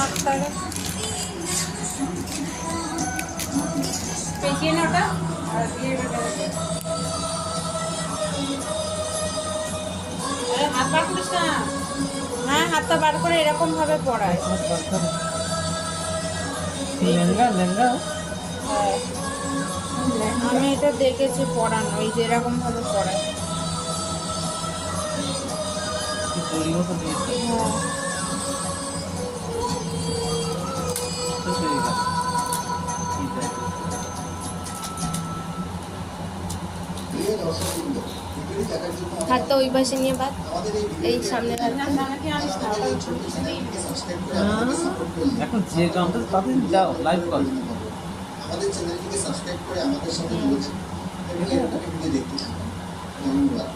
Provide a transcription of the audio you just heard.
হাতটাকে পেঁচিয়ে না ওটা আর দিয়ে হাত বার করিস না। হ্যাঁ, হাতটা বার করে এরকম ভাবে পড়ায়। হ্যাঁ, আমি এটা দেখেছি পড়ানো, ওই যে এরকম ভাবে পড়ায়। হাতটা ওই পাশে নিয়ে বাদ, এই সামনে এখন যে কামটা তাদের যাও লাইভ কল। আমাদের চ্যানেলটিকে সাবস্ক্রাইব করে আমাদের সাথে রয়েছে। দেখতে ধন্যবাদ।